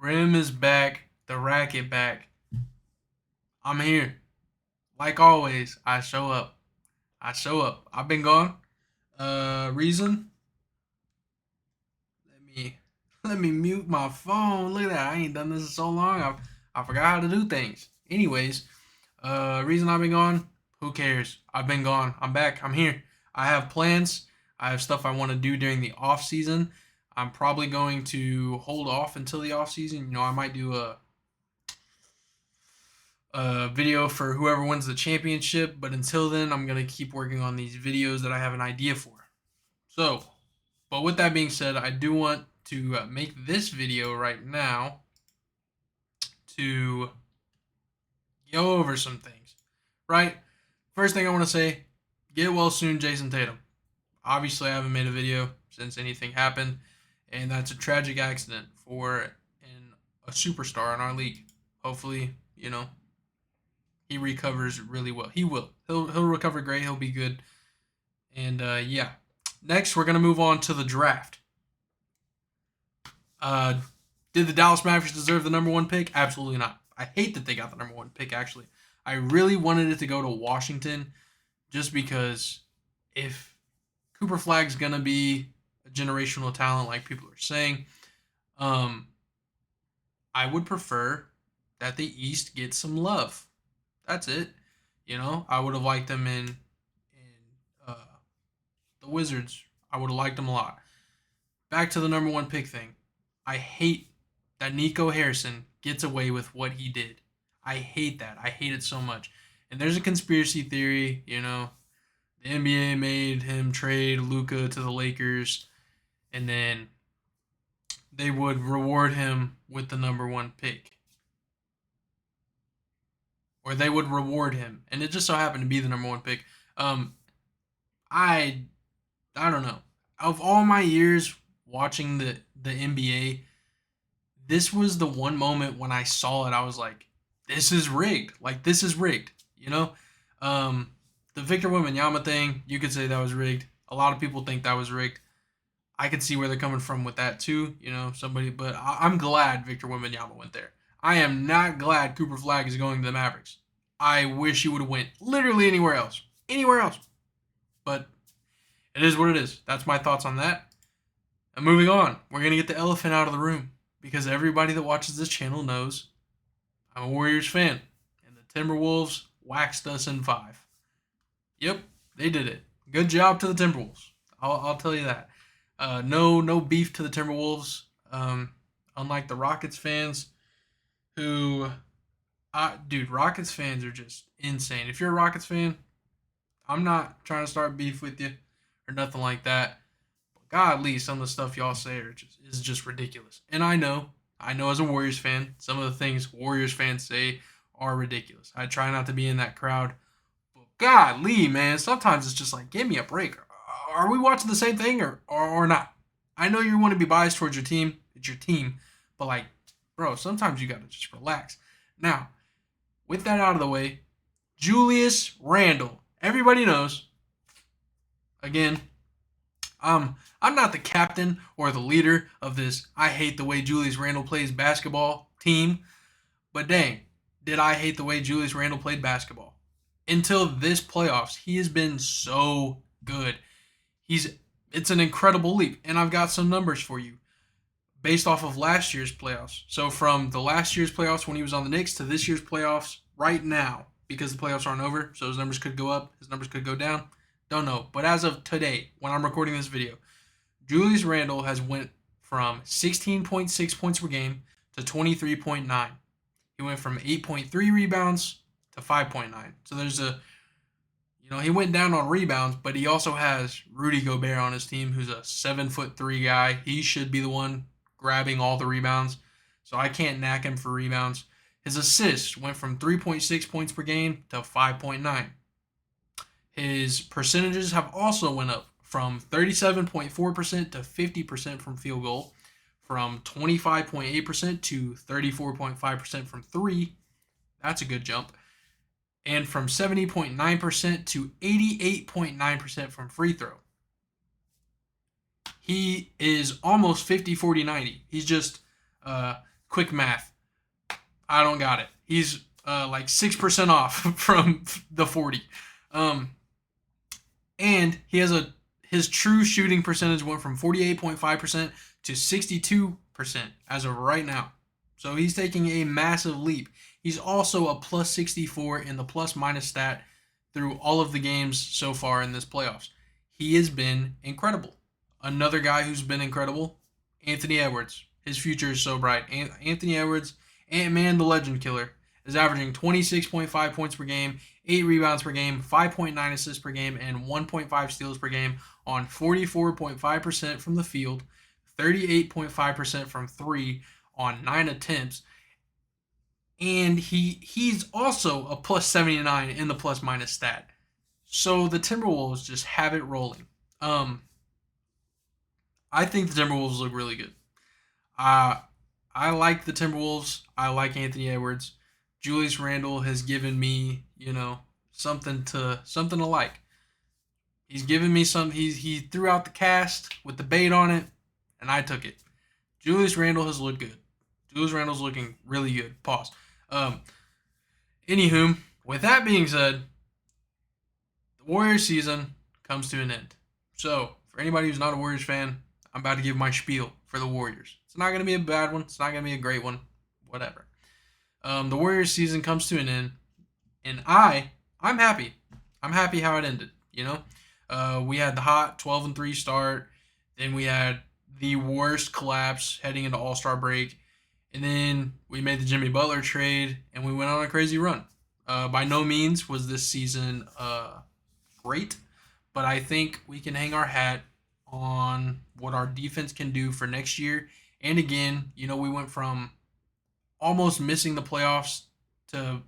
Rim is back. The racket back. I'm here. Like always, I show up. I show up. I've been gone. Reason? Let me let me mute my phone. Look at that. I ain't done this in so long. I forgot how to do things. Anyways, reason I've been gone? Who cares? I've been gone. I'm back. I'm here. I have plans. I have stuff I want to do during the off season. I'm probably going to hold off until the off season. I might do a video for whoever wins the championship. But until then, I'm going to keep working on these videos that I have an idea for. So, but with that being said, I do want to make this video right now to go over some things. Right? First thing I want to say, get well soon, Jason Tatum. Obviously, I haven't made a video since anything happened, and that's a tragic accident for a superstar in our league. Hopefully, he recovers really well. He will. He'll recover great. He'll be good. And yeah. Next, we're gonna move on to the draft. Did the Dallas Mavericks deserve the number one pick? Absolutely not. I hate that they got the number one pick. Actually, I really wanted it to go to Washington, just because if Cooper Flag's gonna be a generational talent, like people are saying, I would prefer that the East get some love. That's it. I would have liked them in uh, the Wizards. I would have liked them a lot. Back to the number one pick thing. I hate that Nico Harrison gets away with what he did. I hate that. I hate it so much. And there's a conspiracy theory, the NBA made him trade Luka to the Lakers, and then they would reward him with the number one pick. Or they would reward him. And it just so happened to be the number one pick. I don't know. Of all my years watching the NBA, this was the one moment when I saw it, I was like, this is rigged. Like, this is rigged. The Victor Wembanyama thing, you could say that was rigged. A lot of people think that was rigged. I could see where they're coming from with that too, but I'm glad Victor Wembanyama went there. I am not glad Cooper Flag is going to the Mavericks. I wish he would have went literally anywhere else. Anywhere else. But it is what it is. That's my thoughts on that. And moving on, we're going to get the elephant out of the room, because everybody that watches this channel knows I'm a Warriors fan, and the Timberwolves waxed us in 5. Yep, they did it. Good job to the Timberwolves. I'll tell you that. No beef to the Timberwolves. Unlike the Rockets fans, who, Rockets fans are just insane. If you're a Rockets fan, I'm not trying to start beef with you or nothing like that. But godly, some of the stuff y'all say is just ridiculous. And I know as a Warriors fan, some of the things Warriors fans say are ridiculous. I try not to be in that crowd. But godly, man, sometimes it's just like, give me a break. Are we watching the same thing or not? I know you want to be biased towards your team. It's your team. But, like, bro, sometimes you got to just relax. Now, with that out of the way, Julius Randle. Everybody knows. Again, I'm not the captain or the leader of this I hate the way Julius Randle plays basketball team. But dang, did I hate the way Julius Randle played basketball. Until this playoffs, he has been so good. It's an incredible leap. And I've got some numbers for you based off of last year's playoffs. So from the last year's playoffs when he was on the Knicks to this year's playoffs right now, because the playoffs aren't over, so his numbers could go up, his numbers could go down. Don't know. But as of today, when I'm recording this video, Julius Randle has went from 16.6 points per game to 23.9. He went from 8.3 rebounds to 5.9. So there's he went down on rebounds, but he also has Rudy Gobert on his team, who's a 7'3" guy. He should be the one grabbing all the rebounds. So I can't knack him for rebounds. His assists went from 3.6 points per game to 5.9. His percentages have also went up from 37.4% to 50% from field goal, from 25.8% to 34.5% from 3. That's a good jump. And from 70.9% to 88.9% from free throw. He is almost 50-40-90. He's just Quick math. I don't got it. He's like 6% off from the 40. Um, and he has his true shooting percentage went from 48.5% to 62% as of right now. So he's taking a massive leap. He's also a plus 64 in the plus minus stat through all of the games so far in this playoffs. He has been incredible. Another guy who's been incredible, Anthony Edwards. His future is so bright. Anthony Edwards, Ant-Man the Legend Killer, is averaging 26.5 points per game, 8 rebounds per game, 5.9 assists per game, and 1.5 steals per game on 44.5% from the field, 38.5% from 3 on 9 attempts. And he's also a plus 79 in the plus minus stat. So the Timberwolves just have it rolling. I think the Timberwolves look really good. Uh, I like the Timberwolves. I like Anthony Edwards. Julius Randle has given me, something to like. He's given me some. He threw out the cast with the bait on it, and I took it. Julius Randle has looked good. Julius Randle's looking really good. Pause. Um, Anywho, with that being said, the Warriors season comes to an end. So, for anybody who's not a Warriors fan, I'm about to give my spiel for the Warriors. It's not going to be a bad one. It's not going to be a great one. Whatever. The Warriors season comes to an end, and I'm happy. I'm happy how it ended. We had the hot 12-3 start. Then we had the worst collapse heading into All-Star break. And then we made the Jimmy Butler trade, and we went on a crazy run. By no means was this season great, but I think we can hang our hat on what our defense can do for next year. And again, we went from almost missing the playoffs to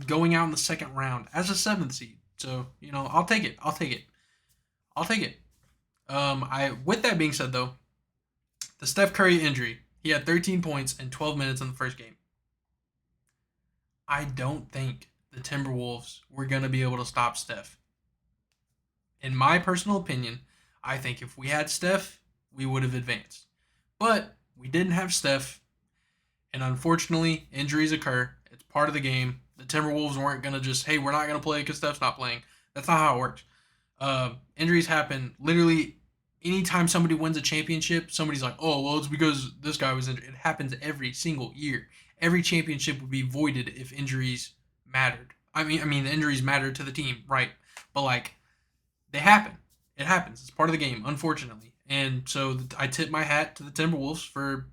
going out in the second round as a 7th seed. So, I'll take it. I'll take it. With that being said, though, the Steph Curry injury, he had 13 points in 12 minutes in the first game. I don't think the Timberwolves were going to be able to stop Steph. In my personal opinion, I think if we had Steph, we would have advanced. But we didn't have Steph, and unfortunately, injuries occur. It's part of the game. The Timberwolves weren't going to just, hey, we're not going to play because Steph's not playing. That's not how it works. Injuries happen literally anytime somebody wins a championship. Somebody's like, oh, well, it's because this guy was injured. It happens every single year. Every championship would be voided if injuries mattered. I mean, the injuries mattered to the team, right? But, they happen. It happens. It's part of the game, unfortunately. And so I tip my hat to the Timberwolves for,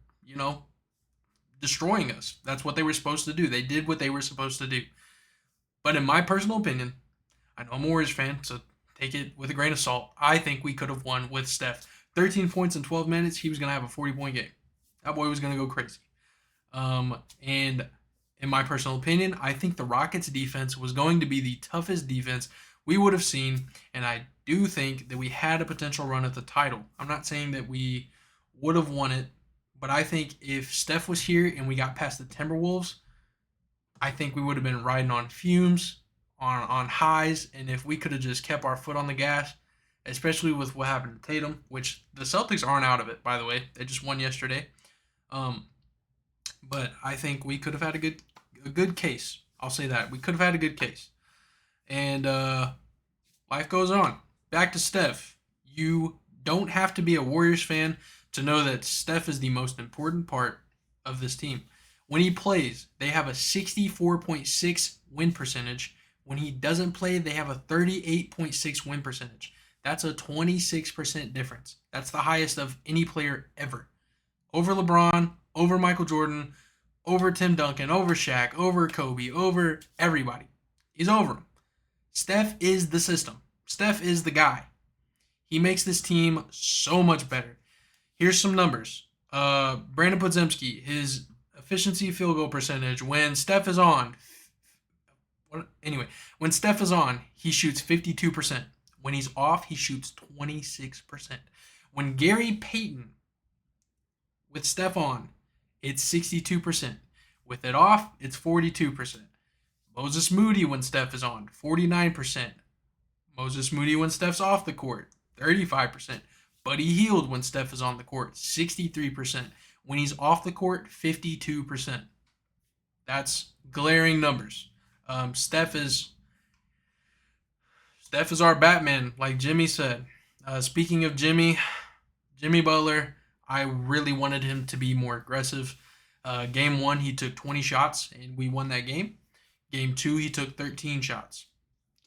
destroying us. That's what they were supposed to do. They did what they were supposed to do. But in my personal opinion, I know I'm a Warriors fan, so take it with a grain of salt. I think we could have won with Steph. 13 points in 12 minutes, he was going to have a 40-point game. That boy was going to go crazy. And in my personal opinion, I think the Rockets' defense was going to be the toughest defense we would have seen, and I do think that we had a potential run at the title. I'm not saying that we would have won it, but I think if Steph was here and we got past the Timberwolves, I think we would have been riding on fumes, on highs, and if we could have just kept our foot on the gas, especially with what happened to Tatum, which the Celtics aren't out of it, by the way. They just won yesterday. But I think we could have had a good case. I'll say that. We could have had a good case. And life goes on. Back to Steph. You don't have to be a Warriors fan to know that Steph is the most important part of this team. When he plays, they have a 64.6 win percentage. When he doesn't play, they have a 38.6 win percentage. That's a 26% difference. That's the highest of any player ever. Over LeBron, over Michael Jordan, over Tim Duncan, over Shaq, over Kobe, over everybody. He's over him. Steph is the system. Steph is the guy. He makes this team so much better. Here's some numbers. Brandon Podziemski, his efficiency field goal percentage when Steph is on. When Steph is on, he shoots 52%. When he's off, he shoots 26%. When Gary Payton, with Steph on, it's 62%. With it off, it's 42%. Moses Moody when Steph is on, 49%. Moses Moody when Steph's off the court, 35%. Buddy Hield when Steph is on the court, 63%. When he's off the court, 52%. That's glaring numbers. Um, Steph is Steph is our Batman, like Jimmy said. Speaking of Jimmy Butler, I really wanted him to be more aggressive. Game one, he took 20 shots and we won that game. Game two, he took 13 shots.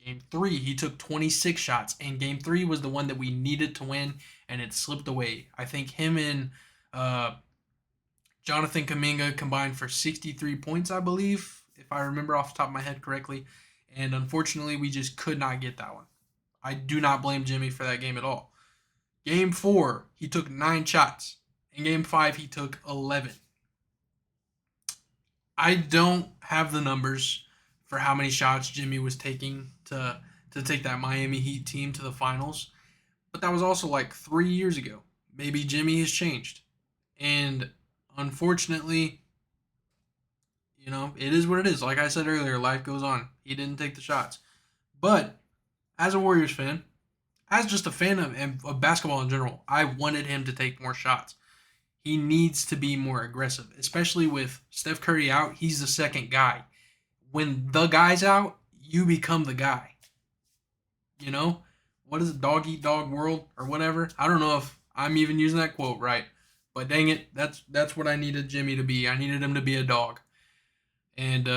Game three, he took 26 shots, and game three was the one that we needed to win, and it slipped away. I think him and uh, Jonathan Kaminga combined for 63 points, I believe, if I remember off the top of my head correctly. And unfortunately, we just could not get that one. I do not blame Jimmy for that game at all. Game four, he took 9 shots. In game five, he took 11. I don't have the numbers for how many shots Jimmy was taking to take that Miami Heat team to the finals, but that was also like 3 years ago. Maybe Jimmy has changed, and unfortunately, it is what it is. Like I said earlier, life goes on. He didn't take the shots, but as a Warriors fan, as just a fan of basketball in general, I wanted him to take more shots. He needs to be more aggressive, especially with Steph Curry out. He's the second guy. When the guy's out, you become the guy. You know? What is it, dog eat dog world or whatever? I don't know if I'm even using that quote right. But dang it, that's what I needed Jimmy to be. I needed him to be a dog. And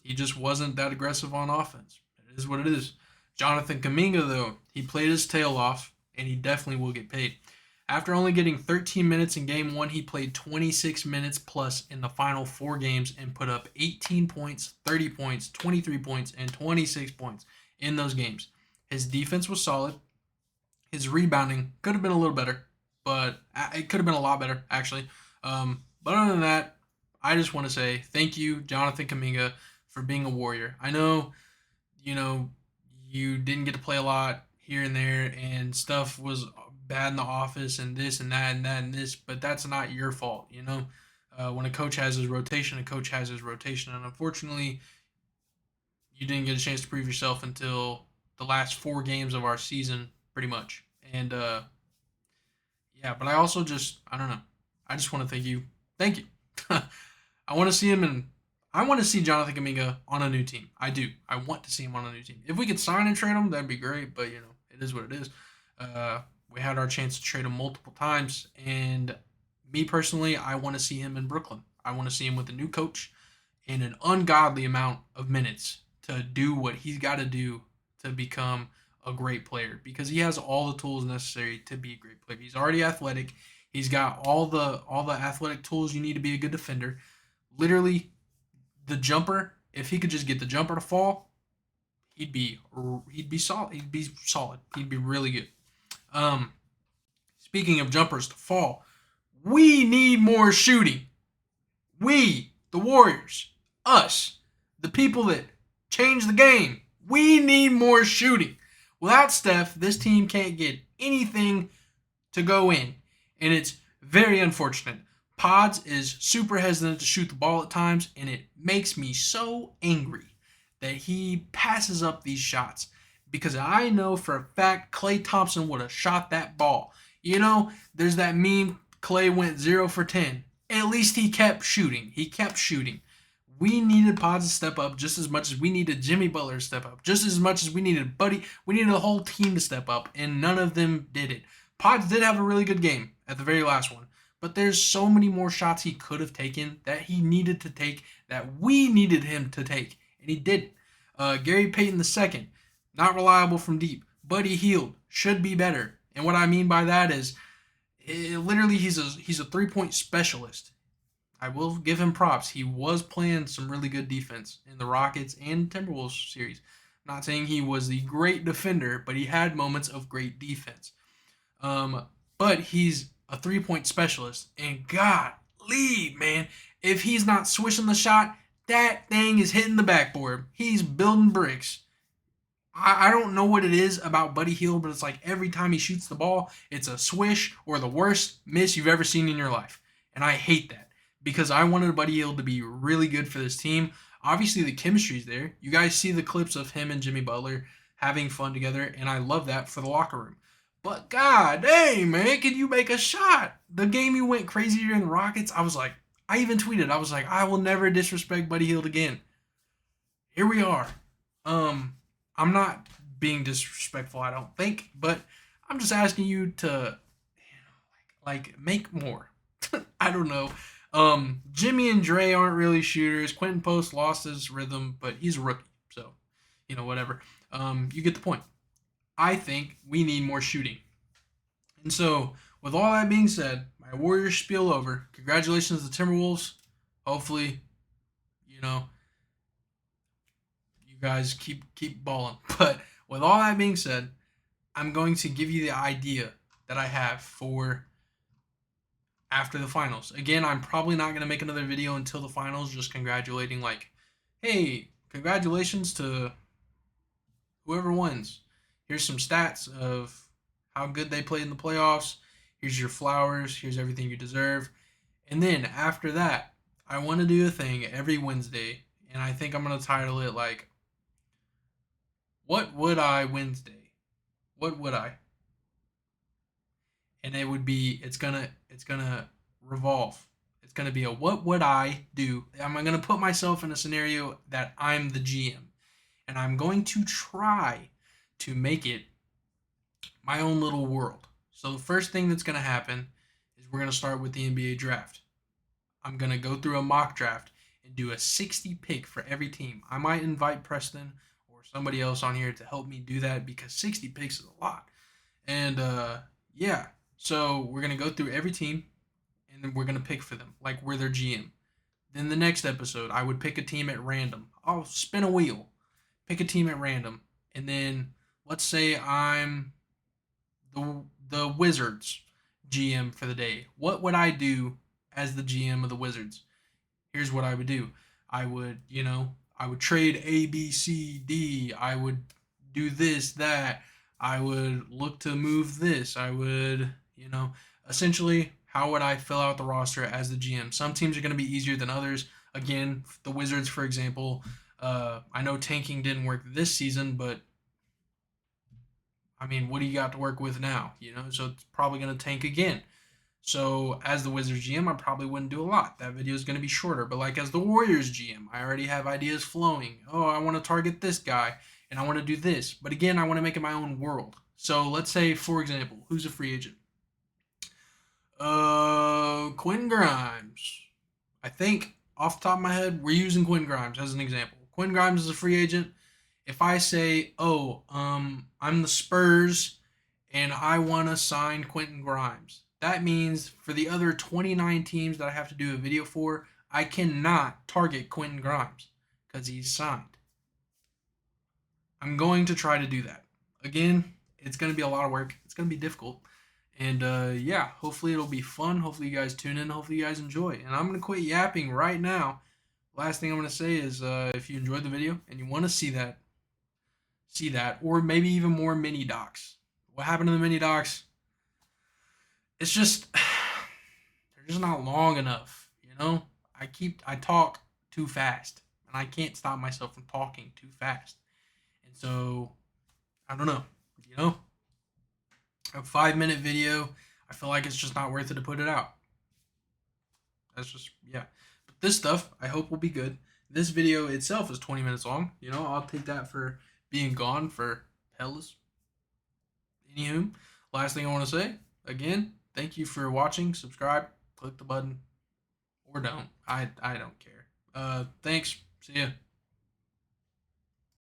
he just wasn't that aggressive on offense. It is what it is. Jonathan Kaminga, though, he played his tail off, and he definitely will get paid. After only getting 13 minutes in game one, he played 26 minutes plus in the final 4 games and put up 18 points, 30 points, 23 points, and 26 points in those games. His defense was solid. His rebounding could have been a little better, but it could have been a lot better, actually. But other than that, I just want to say thank you, Jonathan Kaminga, for being a Warrior. I know, you didn't get to play a lot here and there, and stuff was bad in the office, and this and that and that and this, but that's not your fault, When a coach has his rotation, a coach has his rotation, and unfortunately, you didn't get a chance to prove yourself until the last 4 games of our season, pretty much. And yeah, but I also I don't know. I just want to thank you. Thank you. I want to see him I want to see Jonathan Kaminga on a new team. I do. I want to see him on a new team. If we could sign and trade him, that'd be great. But it is what it is. We had our chance to trade him multiple times, and me personally, I want to see him in Brooklyn. I want to see him with a new coach and an ungodly amount of minutes to do what he's got to do to become a great player, because he has all the tools necessary to be a great player. He's already athletic. He's got all the athletic tools you need to be a good defender. Literally, the jumper. If he could just get the jumper to fall, he'd be solid. He'd be solid. He'd be really good. Speaking of jumpers to fall, we need more shooting. We, the Warriors, us, the people that change the game, we need more shooting. Without Steph, this team can't get anything to go in, and it's very unfortunate. Pods is super hesitant to shoot the ball at times, and it makes me so angry that he passes up these shots, because I know for a fact Klay Thompson would have shot that ball. There's that meme, Klay went 0 for 10. At least he kept shooting. We needed Pods to step up just as much as we needed Jimmy Butler to step up, just as much as we needed Buddy. We needed the whole team to step up, and none of them did it. Pods did have a really good game at the very last one, but there's so many more shots he could have taken that he needed to take, that we needed him to take, and he didn't. Gary Payton II, not reliable from deep. Buddy Hield should be better, and what I mean by that is, literally he's a 3-point specialist. I will give him props. He was playing some really good defense in the Rockets and Timberwolves series. I'm not saying he was the great defender, but he had moments of great defense. But he's a 3-point specialist, and golly, man, if he's not swishing the shot, that thing is hitting the backboard. He's building bricks. I don't know what it is about Buddy Hield, but it's like every time he shoots the ball, it's a swish or the worst miss you've ever seen in your life. And I hate that, because I wanted Buddy Hield to be really good for this team. Obviously, the chemistry's there. You guys see the clips of him and Jimmy Butler having fun together, and I love that for the locker room. But god dang, man, can you make a shot? The game you went crazier than Rockets. I was like, I even tweeted, I was like, I will never disrespect Buddy Hield again. Here we are. Um, I'm not being disrespectful, I don't think, but I'm just asking you to, like make more. I don't know. Jimmy and Dre aren't really shooters. Quentin Post lost his rhythm, but he's a rookie, so whatever. You get the point. I think we need more shooting. And so, with all that being said, my Warriors spiel over. Congratulations to the Timberwolves. Hopefully, you know, you guys keep balling. But with all that being said, I'm going to give you the idea that I have for after the finals. Again, I'm probably not going to make another video until the finals, just congratulating, like, hey, congratulations to whoever wins. Here's some stats of how good they played in the playoffs. Here's your flowers. Here's everything you deserve. And then after that, I want to do a thing every Wednesday, and I think I'm going to title it like, What Would I Wednesday? What would I? And it would be, it's gonna revolve. It's gonna be a what would I do? I'm gonna put myself in a scenario that I'm the GM, and I'm going to try to make it my own little world. So the first thing that's gonna happen is we're gonna start with the NBA draft. I'm gonna go through a mock draft and do a 60 pick for every team. I might invite Preston or somebody else on here to help me do that because 60 picks is a lot. And yeah, so we're gonna go through every team and then we're gonna pick for them, like we're their GM. Then the next episode, I would pick a team at random. I'll spin a wheel, pick a team at random, and then let's say I'm the Wizards GM for the day. What would I do as the GM of the Wizards? Here's what I would do. I would trade A, B, C, D. I would do this, that. I would look to move this. I would, essentially, how would I fill out the roster as the GM? Some teams are going to be easier than others. Again, the Wizards, for example, I know tanking didn't work this season, but I mean, what do you got to work with now? So it's probably going to tank again. So as the Wizards GM, I probably wouldn't do a lot. That video is going to be shorter. But like as the Warriors GM, I already have ideas flowing. Oh, I want to target this guy and I want to do this. But again, I want to make it my own world. So let's say, for example, who's a free agent? Quentin Grimes. I think off the top of my head, we're using Quentin Grimes as an example. Quentin Grimes is a free agent. If I say, oh, I'm the Spurs and I want to sign Quentin Grimes, that means for the other 29 teams that I have to do a video for, I cannot target Quentin Grimes because he's signed. I'm going to try to do that. Again, it's going to be a lot of work. It's going to be difficult. And yeah, hopefully it'll be fun. Hopefully you guys tune in. Hopefully you guys enjoy. And I'm going to quit yapping right now. Last thing I'm going to say is if you enjoyed the video and you want to see that, or maybe even more mini docs. What happened to the mini docs? It's just they're just not long enough. I talk too fast and I can't stop myself from talking too fast. And so I don't know. A 5-minute video, I feel like it's just not worth it to put it out. That's just, yeah. But this stuff I hope will be good. This video itself is 20 minutes long. I'll take that for being gone for Hellas. Anywho, last thing I want to say, again, thank you for watching. Subscribe, click the button, or don't. I don't care. Thanks. See ya.